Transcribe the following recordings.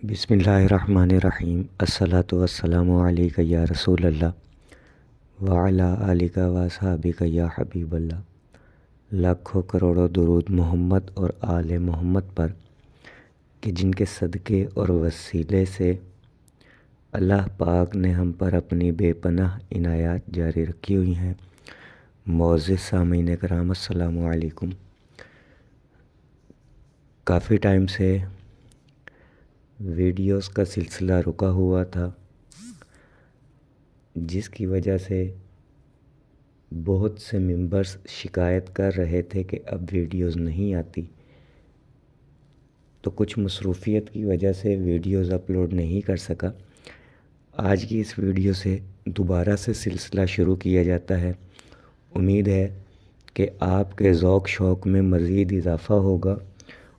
بسم اللہ الرحمن الرحیم الصلاۃ والسلام علیک یا رسول اللہ وعلی آلک و اصحابک یا حبیب اللہ۔ لاکھوں کروڑوں درود محمد اور آل محمد پر کہ جن کے صدقے اور وسیلے سے اللہ پاک نے ہم پر اپنی بے پناہ عنایات جاری رکھی ہوئی ہیں۔ معزز سامعین کرام السلام علیکم۔ کافی ٹائم سے ویڈیوز کا سلسلہ رکا ہوا تھا، جس کی وجہ سے بہت سے ممبرز شکایت کر رہے تھے کہ اب ویڈیوز نہیں آتی، تو کچھ مصروفیت کی وجہ سے ویڈیوز اپلوڈ نہیں کر سکا۔ آج کی اس ویڈیو سے دوبارہ سے سلسلہ شروع کیا جاتا ہے۔ امید ہے کہ آپ کے ذوق شوق میں مزید اضافہ ہوگا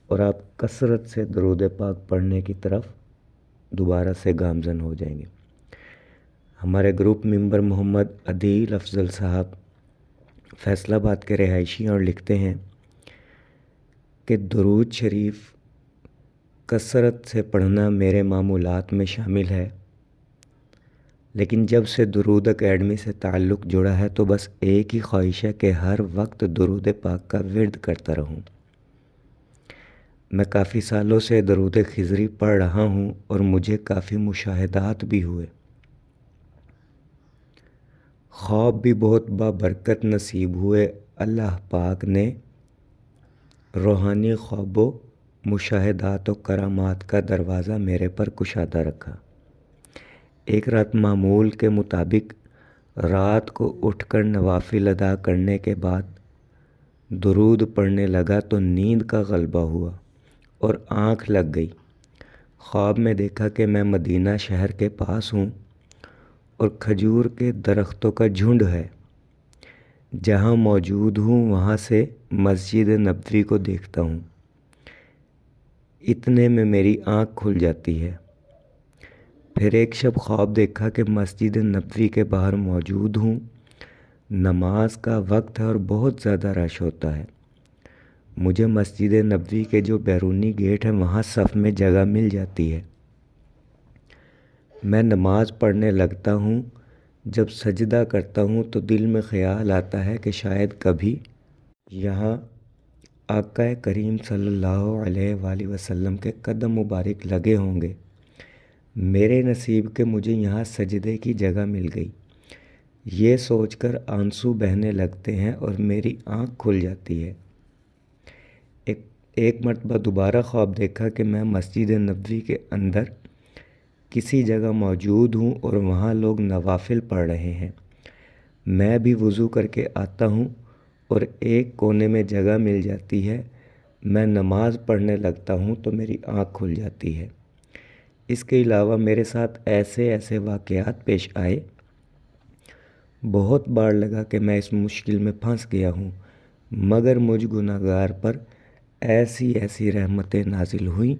اور آپ کثرت سے درود پاک پڑھنے کی طرف دوبارہ سے گامزن ہو جائیں گے۔ ہمارے گروپ ممبر محمد عدیل افضل صاحب فیصل آباد کے رہائشی اور لکھتے ہیں کہ درود شریف کثرت سے پڑھنا میرے معمولات میں شامل ہے، لیکن جب سے درود اکیڈمی سے تعلق جڑا ہے تو بس ایک ہی خواہش ہے کہ ہر وقت درود پاک کا ورد کرتا رہوں۔ میں کافی سالوں سے درود خضری پڑھ رہا ہوں اور مجھے کافی مشاہدات بھی ہوئے۔ خواب بھی بہت بابرکت نصیب ہوئے۔ اللہ پاک نے روحانی خواب و مشاہدات و کرامات کا دروازہ میرے پر کشادہ رکھا۔ ایک رات معمول کے مطابق رات کو اٹھ کر نوافل ادا کرنے کے بعد درود پڑھنے لگا تو نیند کا غلبہ ہوا اور آنکھ لگ گئی۔ خواب میں دیکھا کہ میں مدینہ شہر کے پاس ہوں اور کھجور کے درختوں کا جھنڈ ہے۔ جہاں موجود ہوں وہاں سے مسجد نبوی کو دیکھتا ہوں۔ اتنے میں میری آنکھ کھل جاتی ہے۔ پھر ایک شب خواب دیکھا کہ مسجد نبوی کے باہر موجود ہوں۔ نماز کا وقت ہے اور بہت زیادہ رش ہوتا ہے۔ مجھے مسجد نبوی کے جو بیرونی گیٹ ہے وہاں صف میں جگہ مل جاتی ہے۔ میں نماز پڑھنے لگتا ہوں۔ جب سجدہ کرتا ہوں تو دل میں خیال آتا ہے کہ شاید کبھی یہاں آقا کریم صلی اللہ علیہ وآلہ وسلم کے قدم مبارک لگے ہوں گے۔ میرے نصیب کہ مجھے یہاں سجدے کی جگہ مل گئی۔ یہ سوچ کر آنسو بہنے لگتے ہیں اور میری آنکھ کھل جاتی ہے۔ ایک مرتبہ دوبارہ خواب دیکھا کہ میں مسجد نبوی کے اندر کسی جگہ موجود ہوں اور وہاں لوگ نوافل پڑھ رہے ہیں۔ میں بھی وضو کر کے آتا ہوں اور ایک کونے میں جگہ مل جاتی ہے۔ میں نماز پڑھنے لگتا ہوں تو میری آنکھ کھل جاتی ہے۔ اس کے علاوہ میرے ساتھ ایسے واقعات پیش آئے۔ بہت بار لگا کہ میں اس مشکل میں پھنس گیا ہوں، مگر مجھ گناہگار پر ایسی رحمتیں نازل ہوئیں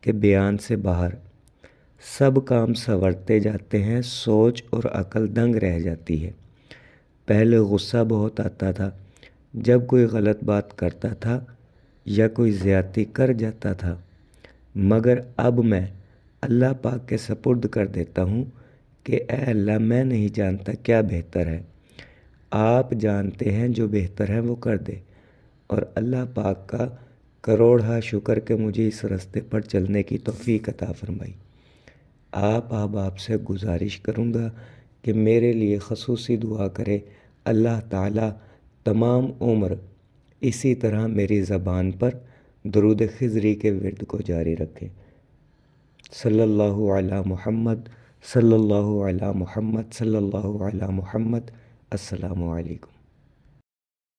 کہ بیان سے باہر۔ سب کام سنورتے جاتے ہیں، سوچ اور عقل دنگ رہ جاتی ہے۔ پہلے غصہ بہت آتا تھا جب کوئی غلط بات کرتا تھا یا کوئی زیادتی کر جاتا تھا، مگر اب میں اللہ پاک کے سپرد کر دیتا ہوں کہ اے اللہ، میں نہیں جانتا کیا بہتر ہے، آپ جانتے ہیں، جو بہتر ہے وہ کر دے۔ اور اللہ پاک کا کروڑہا شکر کہ مجھے اس راستے پر چلنے کی توفیق عطا فرمائی۔ آپ سے گزارش کروں گا کہ میرے لیے خصوصی دعا کرے۔ اللہ تعالیٰ تمام عمر اسی طرح میری زبان پر درود خضری کے ورد کو جاری رکھے۔ صلی اللہ علی محمد، صلی اللہ علی محمد، صلی اللہ علی محمد۔ السلام علیکم۔